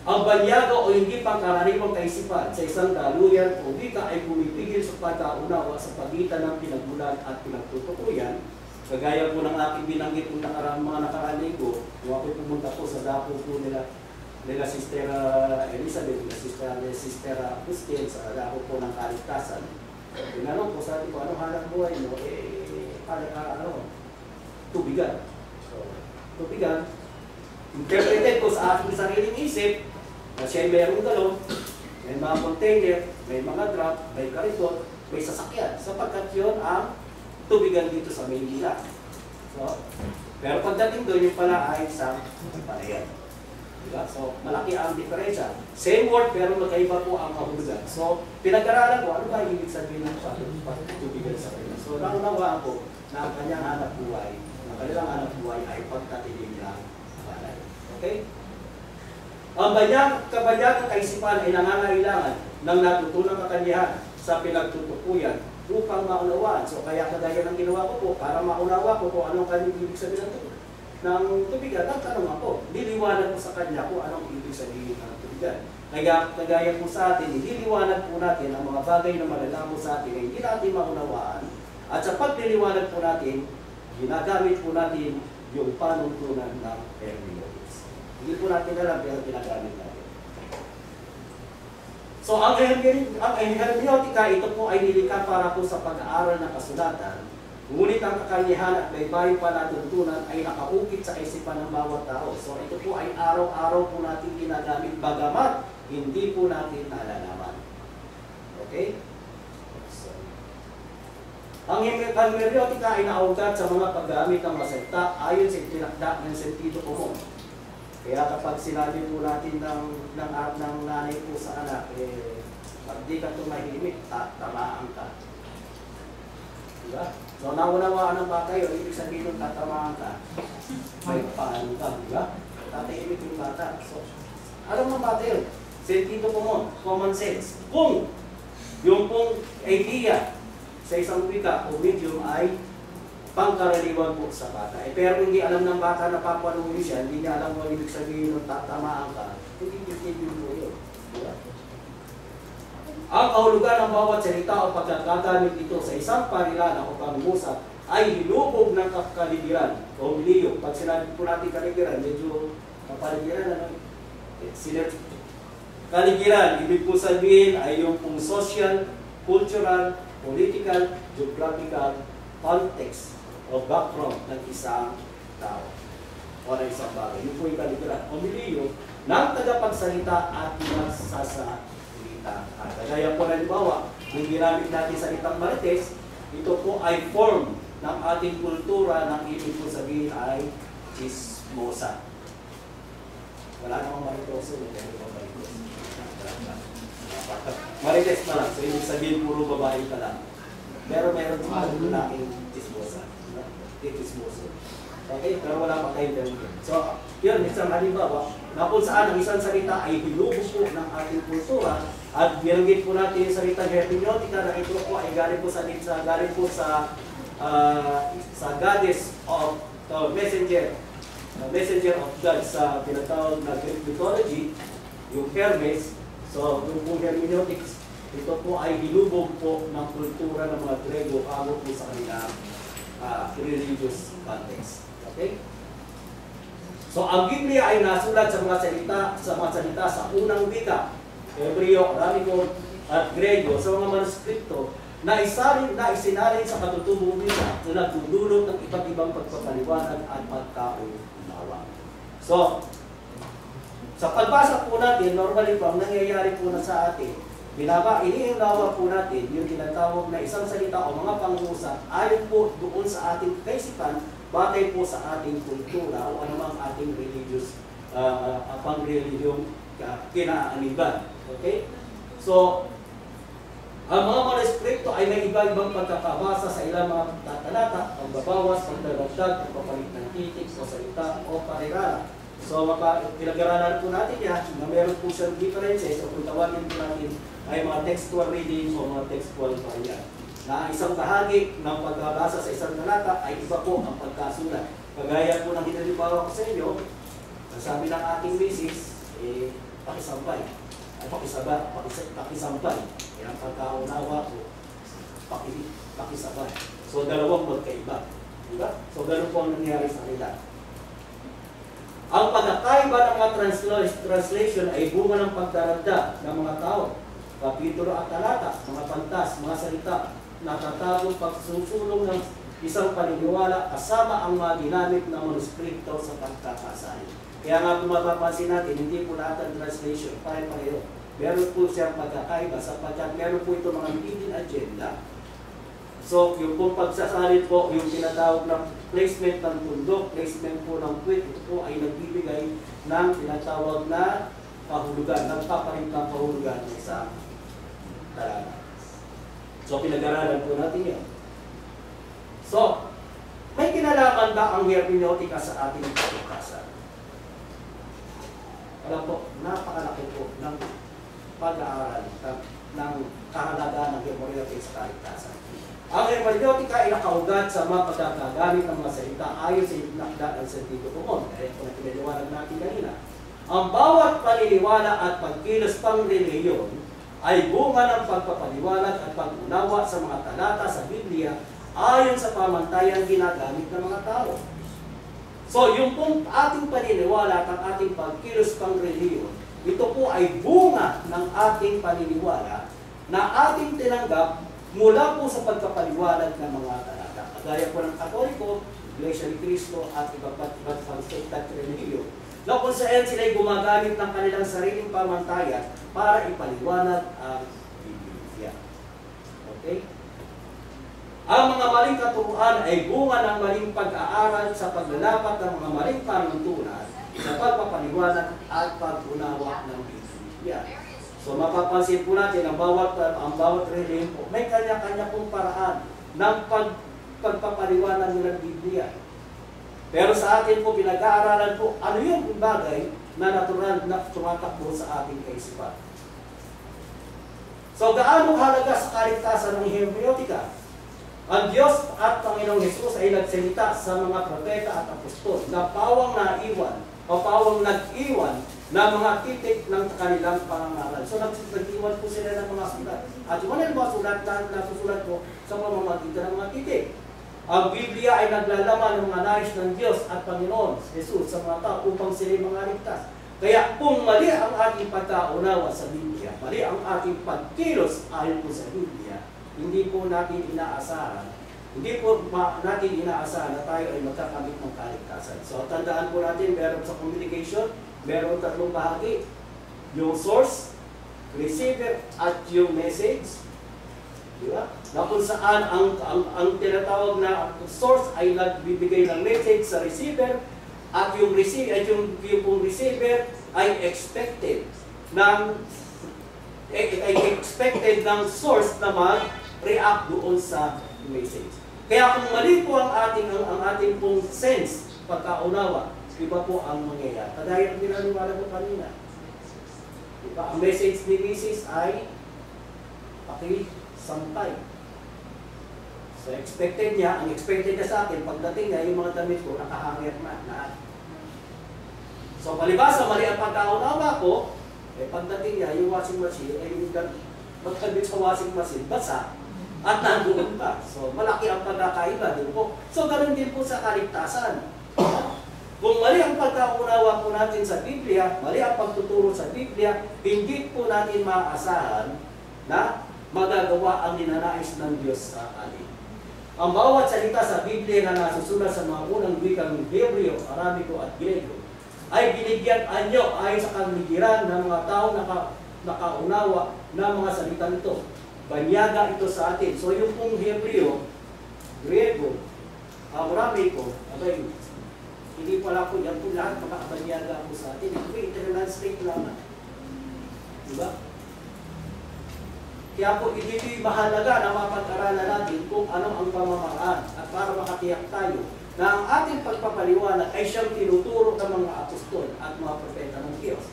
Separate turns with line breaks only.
Ang banyaga o hindi pangkaraniwang kaisipan sa isang daluyan o wika ay pumipigil sa pagkaunawa sa pagitan ng pinagmulan at pinagtutukuyan. Kagaya po ng aking binanggit kung mga nakaraan linggo, kung ako pumunta po sa dapo po nila Sister Elizabeth, Sister Agustin, sa dapo po ng Kaligtasan. Tinanong po sa atin ko, anong hanap buhay mo? Tubigan. So, tubigan. Interpreted ko sa aking sariling isip, na siya ay mayroong galon, may mga container, may mga drop, may kariton, may sasakyan. Sapagkat yun ang tubigan dito sa Maynila. So, pero pagdating doon, yung pala ay isang panayan. Diba? So, malaki ang diferensya. Same word, pero magkaiba po ang kahulugan. So, pinag-aralan ko, ano ba ibig sabihin ng tubigan sa kanila? So, naunawaan ko na ang kanyang hanap buhay, ang kanilang hanap buhay ay pagtatilim ng palay. Okay? Ang kabanyagang kaisipan ay nangangailangan ng natutunang kakanyahan sa pinagtutukuyan upang maunawaan. So kaya kagaya ng ginawa ko po, para maunawa ko kung anong kanyang ibig sabihin ng tubigan, nagtanong ako, diliwanag ko sa kanya kung anong ibig sabihin ng tubigan. Kagaya po sa atin, diliwanag po natin ang mga bagay na malalaman sa atin na hindi natin maunawaan. At sa pagdiliwanag po natin, ginagamit po natin yung panuntunan ng hermeneutics. Hindi po natin alam pero ginagamit natin. So ang hermeneutika, ito po ay nilikha para po sa pag-aaral ng kasulatan. Ngunit ang kakayahan at baybayong panatutunan ay nakaukit sa isipan ng bawat tao. So ito po ay araw-araw po natin ginagamit bagamat hindi po natin nalalaman. Okay? So, ang hermeneutika ay naugat sa mga paggamit ng masalita ayon sa itinakda ng sentido komon. Kaya kapag sinabi po natin ng nanay po sa anak, pag di ka tumahimik, tamaan ka. Diba? So, naunawaan ng bata yun, ibig sabihin ng tatamaan ka, may paano ka, diba? Tatahimik yung bata. So, alam mo bata yun, sentido komon, common sense. Kung yung pong idea sa isang wika o medium ay pangkaraniwan po sa bata. Pero hindi alam ng bata na papanuhin siya, hindi niya alam kung ibig sabihin ng tatamaan ka, hindi po yun. Diba? Ang kahulugan ng bawat salita o pagkakagamit dito sa isang parilala o pangusap ay hinubog ng kaligiran o miliyo. Pag sinabi po natin kaligiran, medyo kapaligiran, kaligiran, ibig po sabihin ay yung pong social, cultural, political, geographical context o background ng isang tao o ng isang bagay. Yun po yung kaligiran o miliyo ng tagapagsalita at nagsasalita. Kagaya po na halimbawa, yung ginamit natin sa salitang marites, ito po ay form ng ating kultura ng ibig po sabihin ay chismosa. Wala namang maritoso, hindi namang marites. Marites pa lang, so ibig sabihin puro babae ka lang. Pero meron po lalaking chismosa. Chismoso. Okay, pero wala pa tayong term. So, yun, isang halimbawa, na kung saan ang isang salita ay hinubog po ng ating kultura at binanggit po natin yung salitang hermeneutika na ito po ay galing po sa goddess of messenger of God sa pinatawag na Greek mythology, yung Hermes. So, yung pong hermeneutics, ito po ay hinubog po ng kultura ng mga Grego bago po sa kanilang religious context. Okay? So, ang Biblia ay nasulat sa mga salita sa unang wika, Hebreo, Aramaico, at Grego, sa mga manuskripto na isinalin sa katutubong wika na nagdudulot ng iba't ibang pagpapaliwanag at pagkaunawa. So, sa pagbasa po natin, normally po, ang nangyayari po na sa atin, iniingawa po natin yung tinatawag na isang salita o mga pangusap ayon po doon sa ating kaisipan, batay po sa ating kultura o anumang ating religious pang-reliyong kinaaniban. Okay? So, ang mga manuskripto ay may iba-ibang pagkakabasa sa ilang mga tatalata, pagbabawas, pagdadagdag, pagpapalit ng titik o salita o parirala. So, pinag-aralan po natin yan na meron po siyang differences o kung tawagin po natin ay mga textual reading o mga textual variant. Na isang bahagi ng pagbabasa sa isang talata ay iba po ang pagkasulat. Kagaya po ng hinalibawa ko sa inyo, sabi ng ating misis, pakisampay. Ay, pakisampay. Kaya ang pagkaunawa ko, pakisabay. So, dalawang magkaiba. Diba? So, ganun po ang nangyari sa kanila. Ang pagkakaiba ng mga translation ay bunga ng pagdaragda ng mga tao. Kapitulo at talata, mga pantas, mga salita, natatagong pagsusulong ng isang paniniwala kasama ang mga ginamit na manuskripto sa pagkakasahin. Kaya nga kung mapapansin natin, hindi po lahat ng translation pare-pareho. Meron po siyang pagkakaiba sapagkat meron po ito mga hidden agenda. So, yung pong pagsasalit po, yung tinatawag ng placement ng tundok, placement po ng quit, ito po ay nagbibigay ng tinatawag na pahulugan, nagpapalit ng pahulugan ng isang talata. So, pinag-aralan po natin yan. So, may kinalaman ba ang hermeneutika sa ating pagkakasa? Alam po, napakalaki po ng pag-aaral ng kahalagaan ng hermeneutika sa kaligtasan. Ang hermeneutika ay nakaugat sa mga pagkakagamit ng mga salita ayon sa itinakda ng sentido komon. Kaya ito na pinaliwanag natin kanina. Ang bawat paniniwala at pagkilos pang relihiyon ay bunga ng pagpapaliwanag at pag-unawa sa mga talata sa Biblia ayon sa pamantayan ginagamit ng mga tao. So, yung pong ating paniniwala at ang ating pagkilos pang relihiyon, ito po ay bunga ng ating paniniwala na ating tinanggap mula po sa pagkapaliwanag ng mga talata. Kagaya po ng Katoliko, Iglesia ni Cristo at iba't pang state at relihiyon, na kung saan sila ay gumagamit ng kanilang sariling pamantayan para ipaliwanag ang Biblia. Okay? Ang mga maling katuruan ay bunga ng maling pag-aaral sa paglalapat ng mga maling panuntunan sa pagpapaliwanag at pag-unawa ng Biblia. So mapapansin po natin ang bawat relihiyon po, may kanya-kanya pong paraan ng pagpapaliwanag ng Biblia. Pero sa atin po, pinag-aaralan po, ano yung bagay na natural na tumatakbo sa ating kaisipan. So gaano halaga sa kaligtasan ng hermeneutika? Ang Diyos at Panginoong Hesus ay nagsalita sa mga propeta at apostol na pawang naiwan o pawang nag-iwan na mga titik ng kanilang pangangaral. So nag-iwan po sila ng mga sulat. At yung mga sulat na nasusulat po sa pamamagitan ng mga titik. Ang Biblia ay naglalaman ng mga nais ng Diyos at Panginoon Hesus sa mga tao upang sila mga ligtas. Kaya kung mali ang ating pagkaunawa sa Biblia, mali ang ating pagkilos ayon po sa Biblia, hindi po natin inaasahan na tayo ay magkakamit ng kaligtasan. So tandaan po natin, meron sa communication, meron tatlong bahagi. Yung source, receiver, at yung message. Diba? Na kung saan ang tinatawag na source ay nagbibigay ng message sa receiver, at yung receiver ay expected ng source na mag-react doon sa message. Kaya kung mali po ang ating pong sense, pagkaunawa, iba po ang mangyayari. Kagaya ang pinaniwala ko kanina. Diba? Ang message ni Mrs. ay pakisampay. So ang expected niya sa akin, pagdating niya, yung mga damit ko, nakahangir na. So palibasa, mali ang pagkaunawa ko, pagdating niya, yung washing machine, magkabit sa washing machine, basa, at nandoon pa. So, malaki ang pagkakaiba, din po. So, ganoon din po sa kaligtasan. Kung mali ang pagkaunawa po natin sa Biblia, mali ang pagtuturo sa Biblia, hindi po natin maaasahan na magagawa ang ninanais ng Diyos sa atin. Ang bawat salita sa Biblia na nasusulat sa mga unang wikang Hebreo, Aramiko at Grego, ay binigyan anyo ayon sa kaligiran ng mga taong nakaunawa ng mga salita nito. Banyaga ito sa atin. So yung pong Hebreo, Grego, Aramiko, hindi pala po yan po lahat makabanyaga po sa atin. Ito po interlanslate lamang. Diba? Kaya po ito'y mahalaga na mapag-aralan natin kung ano ang pamamaraan at para makatiyak tayo na ang ating pagpapaliwanag ay siyang tinuturo ng mga apostol at mga propeta ng Diyos.